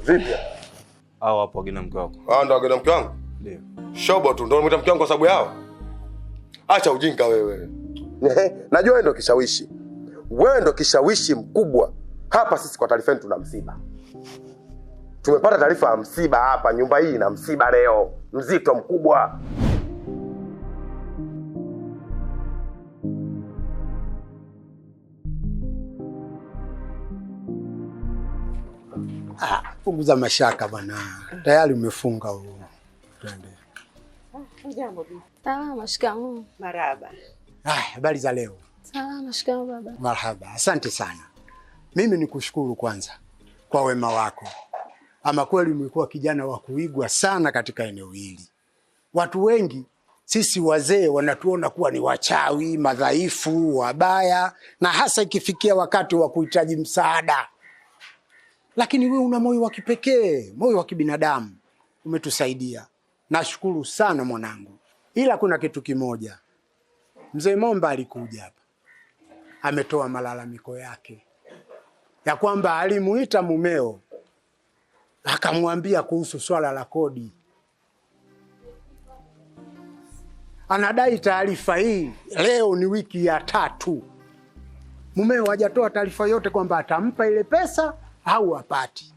Vipi? Hao hapo wageni mke wako. Ndio wageni mke wangu? Ndio. Shobo tu ndio unamuita mke wangu kwa sababu yao? Acha ujinga wewe. Najua wewe ndio kishawishi. Wewe ndio kishawishi mkubwa. Hapa sisi kwa taarifa tuna msiba. Tumepata taarifa ya msiba hapa, nyumba hii ina msiba leo. Mzito mkubwa. Punguza mashaka bwana. Tayari umefunga huo. Twende. Hujambo bibi? Salama, shikamoo. Marhaba. Habari za leo? Salama, shikamoo baba. Marhaba. Asante sana. Mimi nikushukuru kwanza kwa wema wako. Ama kweli umekuwa kijana wa kuigwa sana katika eneo hili. Watu wengi sisi wazee wanatuona kuwa ni wachawi, madhaifu, wabaya, na hasa ikifikia wakati wa kuhitaji msaada. Lakini wewe una moyo wa kipekee, moyo wa kibinadamu. Umetusaidia. Nashukuru sana mwanangu. Ila kuna kitu kimoja. Mzee Momba alikuja hapa. Ametoa malalamiko yake. Ya kwamba alimuita mumeo. Akamwambia kuhusu swala la kodi. Anadai taarifa hii leo ni wiki ya 3. Mumeo hajatoa taarifa yote kwamba atampa ile pesa au hapati.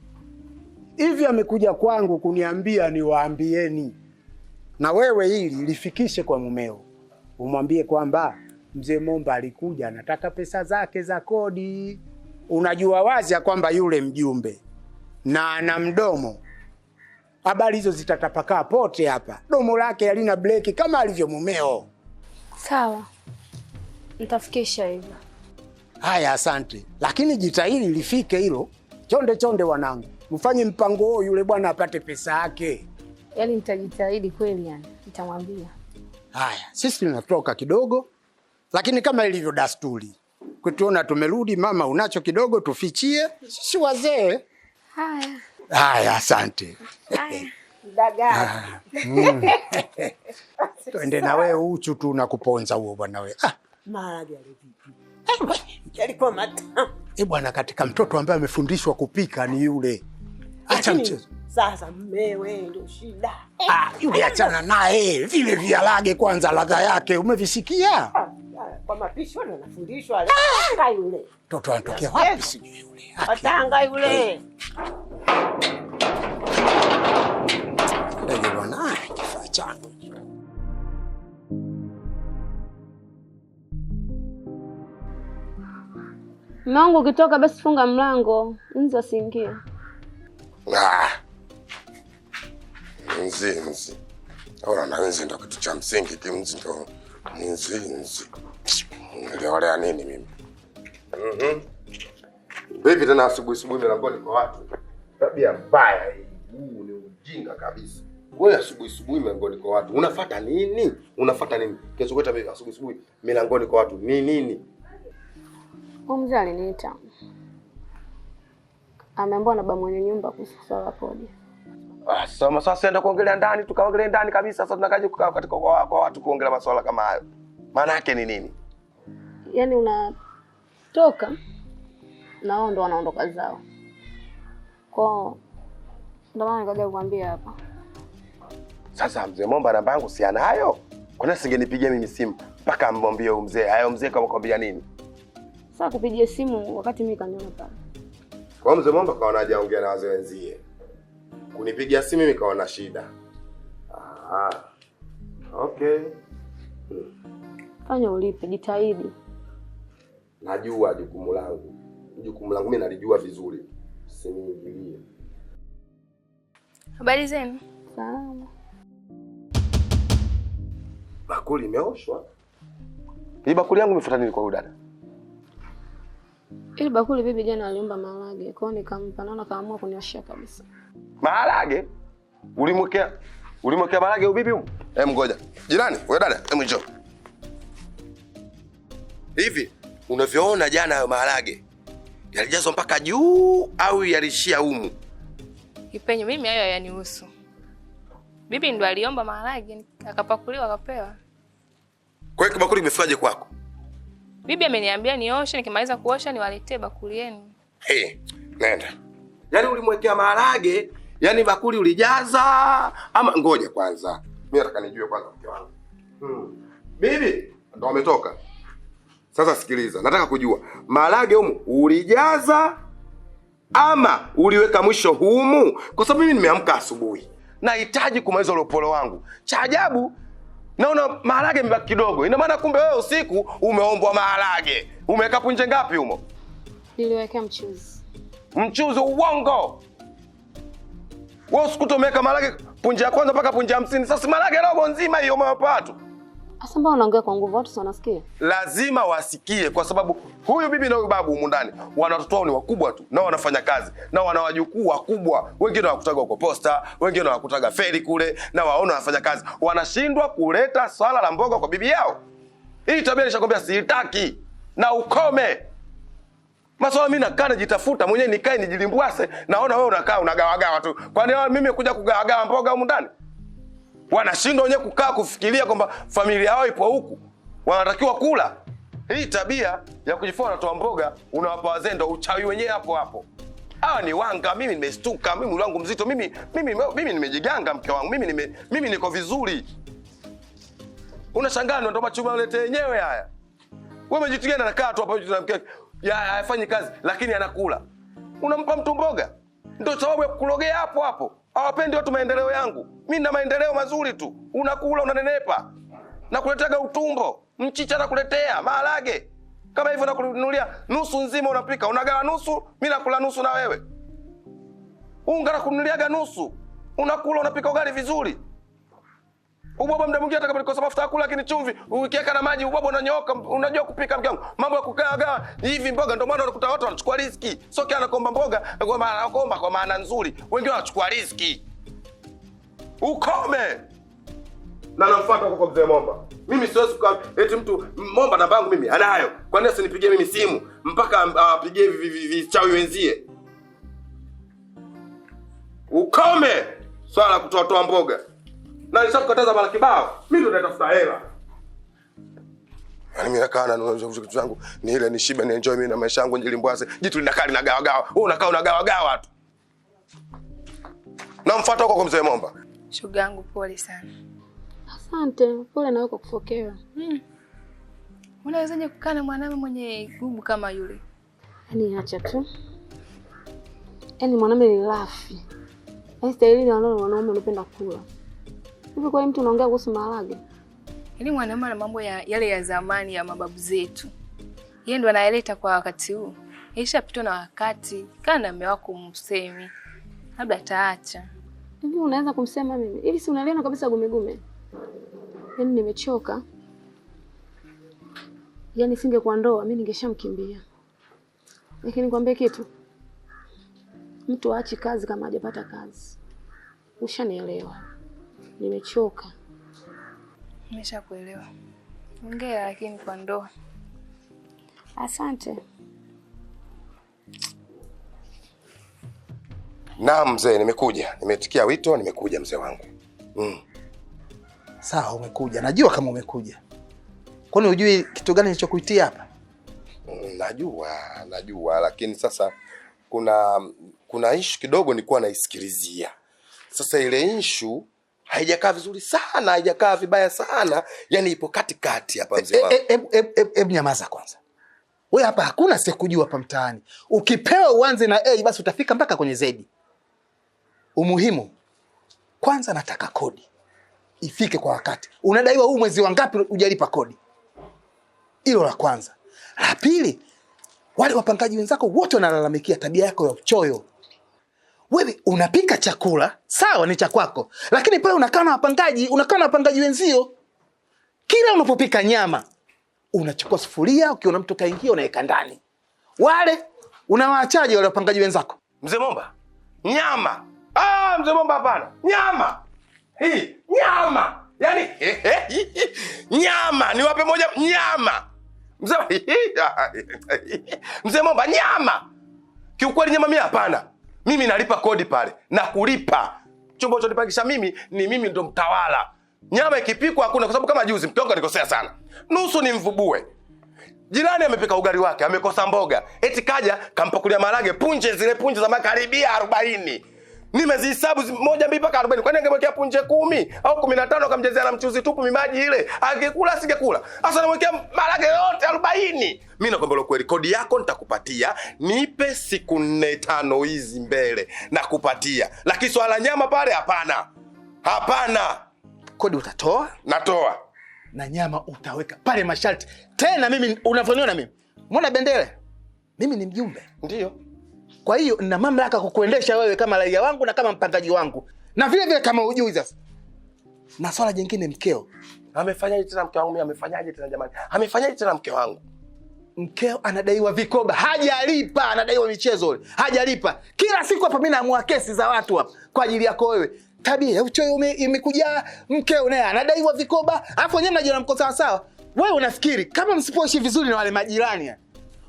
Hivi amekuja kwangu kuniambia niwaambieni. Na wewe hili lifikishe kwa mumeo. Umwambie kwamba Mzee Momba alikuja anataka pesa zake za kodi. Unajua wazi ya kwamba yule mjumbe na ana mdomo. Habari hizo zitatapakaa pote hapa. Domo lake halina breki kama alivyo mumeo. Sawa. Nitafikisha hivyo. Haya, asante. Lakini jitahidi lifike hilo. Chonde wanangu. Mfanye mpango huo yule bwana apate pesa yake. Yaani nitajitahidi kweli yani. Nitamwambia. Haya, sisi tunatoka kidogo. Lakini kama ilivyo dasturi. Kutuona tumerudi, mama unacho kidogo tufichie. Sisi wazee. Haya, asante. Haya, dagaa. Twende na wewe uchu tu nakuponza huo bwana wewe. Maharage yale vipi? Yalikuwa matamu. Bwana, katika mtoto ambaye amefundishwa kupika ni yule. Acha mchezo. Sasa mmewe ndio shida. Yule achana naye. Vile vialage kwanza ladha yake umevisikia? Kwa mapishi wana nafundishwa Tanga yule. Mtoto anatokea wapi sijui yule. Tanga yule. Ndio bwana, kifaa changu. Mwanangu ukitoka basi funga mlango, nje asiingie. Nzi. Ora na nzi ndo kitu cha msingi, kimzi ndo nzi. Niliolea nini mimi? Vipi tena asubuhi milangoni kwa watu? Tabia mbaya hii. Huu ni ujinga kabisa. Wewe asubuhi milangoni kwa watu. Unafuata nini? Kesho kweta mimi asubuhi milangoni kwa watu. Ni nini? Mzee aliniita. Ameambiwa na baba mwenye nyumba kuhusu swala kodi. Sasa enda kuongelea ndani, tukaongelea ndani kabisa. Sasa tunakaje kukaa katika kwa watu kuongelea masuala kama hayo? Maana yake ni nini? Yaani unatoka na wao ndo wanaondoka zao. Kwa ndio maana nikaja kukuambia hapa. Sasa Mzee Momba namba yangu si anayo? Kwa nini singenipigia mimi simu mpaka amwambie huyo mzee? Hayo mzee kama kwambia nini? Sasa kupigia simu wakati mimi kaniona pale. Kwa Mzee Momba kaona hajaongea na wazee wenzie. Kunipigia simu mimi kaona shida. Okay. Fanya ulipe, jitahidi. Najua jukumu langu mimi nalijua vizuri. Usiniingilie. Habari zenu? Salama. Bakuli imeoshwa. Hii bakuli yangu imefuata nini kwa huyu dada? Ile bakuli bibi jana aliomba maharage, kwa hiyo nikampa, naona kaamua kunioshia kabisa. Maharage? Ulimwekea maharage ubibi huko? Ngoja. Jirani, wewe dada, njoo. Hivi unavyoona jana hayo maharage yalijazwa mpaka juu au yalishia humu? Kipenyo, mimi hayo hayanihusu. Bibi ndo aliomba maharage, akapakuliwa akapewa. Kwa hiyo bakuli imefikaje kwako? Bibi ameniambia nioshe, nikimaliza kuosha niwaletee bakuli yenu. Nenda. Yaani ulimwekea maharage, yaani bakuli ulijaza ama ngoja kwanza. Mimi nataka nijue kwanza mke wangu. Bibi ndo ametoka. Sasa sikiliza, nataka kujua maharage humu ulijaza ama uliweka mwisho humu? Kwa sababu mimi nimeamka asubuhi, nahitaji kumaliza ulopolo wangu. Cha ajabu naona maharage mbaki kidogo. Ina maana kumbe wewe usiku umeombwa maharage. Umeweka punje ngapi humo? Niliwekea mchuzi. Mchuzi uongo. Wewe usiku umeweka maharage punje ya kwanza mpaka punje 50. Sasa maharage robo nzima hiyo umewapata. Asa mbona unaongea kwa nguvu, watu wanasikia? Lazima wasikie, kwa sababu huyu bibi na huyu babu humu ndani wana watoto ni wakubwa tu, na wanafanya kazi, na wana wajukuu wakubwa. Wengine wakutaga huko posta, wengine wakutaga feri kule, na waona wanafanya kazi. Wanashindwa kuleta swala la mboga kwa bibi yao. Hii tabia nishakwambia siitaki, na ukome. Maswala mimi nakaa najitafuta mwenyewe, nikae nijilimbwase, naona wewe unakaa unagawagawa tu. Kwani mimi kuja kugawagawa mboga humu ndani? Wanashindwa wenyewe kukaa kufikiria kwamba familia yao ipo huku, wanatakiwa kula. Hii tabia ya kujifanya unatoa mboga unawapa wazee, ndo uchawi wenyewe hapo hapo. Hawa ni wanga. Mimi nimestuka, mimi ulangu mzito, mimi nimejiganga mke wangu, mimi niko vizuri. Unashangaa ndo machuma ulete yenyewe haya. Wewe umejitigana na kaa tu hapa na mke ya hafanyi kazi lakini anakula. Unampa mtu mboga? Ndio sababu ya kulogea hapo hapo. Hawapendi watu maendeleo yangu. Mimi na maendeleo mazuri tu. Unakula unanenepa. Na kuletaga utumbo. Mchicha na kuletea maharage. Kama hivyo nakununulia nusu nzima unapika. Unagawa nusu, mimi nakula nusu na wewe. Unga nakununuliaga nusu. Unakula unapika ugali vizuri. Ubwabwa muda mwingine atakapokosa mafuta ya kula lakini chumvi, ukiweka na maji ubwabwa unanyooka, unajua kupika mke wangu. Mambo ya kukaa hivi mboga, ndio maana unakuta watu wanachukua riski. Sio kile anakomba mboga kwa maana anakomba kwa maana nzuri. Wengine wanachukua riski. Ukome. Na namfuata huko mzee Momba. Mimi siwezi eti mtu Momba namba yangu mimi anayo. Kwa nini asinipigie mimi simu mpaka apigie vichawi wenzie? Ukome. Swala la kutoa mboga. Na nishakukataza mara kibao. Mimi ndo natafuta hela. Yaani mimi nakaa na vitu zangu ni ile nishibe ni enjoy mimi na maisha yangu njilimbwase. Jitu linakaa linagawa-gawa. Wewe unakaa unagawa-gawa tu. Namfuata huko kwa mzee Momba. Shoga yangu pole sana. Asante, pole na wewe kwa kufokewa. Unawezaje kukaa na mwanamume mwenye gubu kama yule? Yaani acha tu. Yaani mwanamume ni lafi. Yaani staili ni wanaume wanapenda kula. Hivi kwa mtu unaongea kuhusu maharage? Yaani mwanamume na mambo yale ya zamani ya mababu zetu. Yeye ndo anaeleta kwa wakati huu. Ishapitwa na wakati. Kaa na mume wako msemi. Labda ataacha. Hivi unaweza kumsema mimi? Hivi si unaliona kabisa gumegume? Yaani nimechoka. Yaani singekuwa ndoa mimi ningeshamkimbia. Lakini nikwambie kitu. Mtu aachi kazi kama hajapata kazi. Ushanielewa. Nimechoka. Nimeshakuelewa. Ongea lakini kwa ndoa. Asante. Naam mzee, nimekuja. Nimetikia wito, nimekuja mzee wangu. Sawa, umekuja. Najua kama umekuja. Kwani hujui kitu gani nilichokuitia hapa? Najua, lakini sasa kuna issue kidogo nilikuwa naisikilizia. Sasa ile issue haijakaa vizuri sana, haijakaa vibaya sana, yani ipo katikati hapa mzee wangu. Nyamaza kwanza. Wewe hapa hakuna sikujua hapa mtaani. Ukipewa uanze na A basi utafika mpaka kwenye Z. Umuhimu kwanza nataka kodi ifike kwa wakati. Unadaiwa huu mwezi wangapi hujalipa kodi? Hilo la kwanza. La pili, wale wapangaji wenzako wote wanalalamikia tabia yako ya uchoyo. Wewe unapika chakula, sawa ni cha kwako, lakini pale unakaa na wapangaji wenzio. Kila unapopika nyama, unachukua sufuria, ukiona mtu kaingia unaweka ndani. Wale unawaachaje wale wapangaji wenzako? Mzee Momba, nyama. Mzee Momba hapana. Nyama. Hii, nyama. Yaani nyama, niwape moja nyama. Mzee Momba nyama. Kiukweli nyama mimi hapana. Mimi nalipa kodi pale na kulipa. Chombo chote nipangisha mimi ndo mtawala. Nyama ikipikwa hakuna, kwa sababu kama juzi mke wangu alikosea sana. Nusu ni mvubue. Jirani amepika ugali wake, amekosa mboga. Eti kaja kampakulia marage, zile punje za makaribia 40. Nimezihesabu 1 2 mpaka 40. Kwani angemwekea punje 10 au 15 akamjezea na mchuzi tupu mimaji ile? Angekula singekula. Sasa namwekea marage yote 40. Mimi nakwambia kweli, kodi yako nitakupatia. Nipe siku 4 5 hizi mbele nakupatia. Lakini swala nyama pale hapana. Hapana. Kodi utatoa? Natoa. Na nyama utaweka pale masharti. Tena mimi unavyoniona mimi. Muona Bendele? Mimi ni mjumbe. Ndio. Kwa hiyo nina mamlaka kukuendesha wewe kama raia wangu na kama mpangaji wangu. Na vile vile kama hujui sasa. Na swala jingine, mkeo. Amefanyaje tena mke wangu? Mimi amefanyaje tena jamani? Amefanyaje tena mke wangu? Mkeo anadaiwa vikoba, hajalipa, anadaiwa michezo ile. Hajalipa. Kila siku hapa mimi naamua kesi za watu hapa kwa ajili yako wewe. Tabia ya uchoyo imekuja, mkeo naye anadaiwa vikoba, alafu wenyewe mnajiona mko sawa sawa. Wewe unafikiri kama msipoishi vizuri na wale majirani,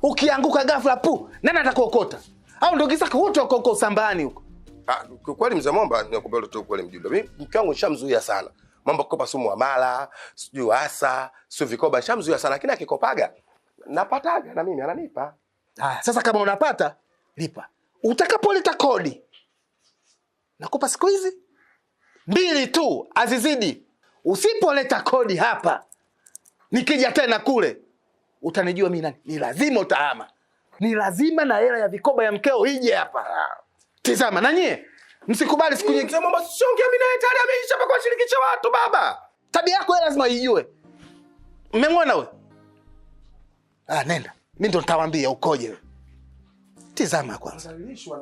ukianguka ghafla nani atakuokota? Au ndio kisaka wote wako huko Sambani huko? Kwa kweli mzee Momba, nikupeleke tu kweli mjumbe. Mimi mke wangu nishamzuia sana. Mambo kukopa sumu amala, sijui hasa, sio vikoba nishamzuia sana, lakini akikopaga napataga na mimi ananipa. Sasa kama unapata, lipa. Utakapolita kodi, nakupa siku hizi 2 tu, azizidi. Usipoleta kodi hapa, nikija tena kule, utanijua mimi nani. Ni lazima utahama. Ni lazima na hela ya vikoba ya mkeo ije hapa. Tizama na nyie, msikubali siku nyingi. Mzee Momba siongea mimi naye tayari ameisha pa kushirikisha watu baba. Tabia yako wewe lazima ijue. Mmemwona wewe? Nenda. Mimi ndo nitawaambia ukoje wewe. Tizama kwanza. Anadhalilishwa.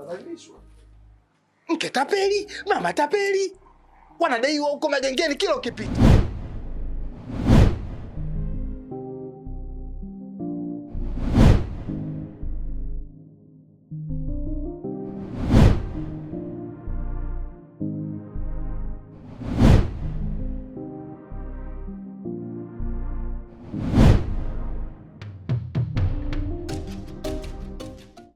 Mke tapeli, mama tapeli. Wanadaiwa huko magengeni kila ukipita.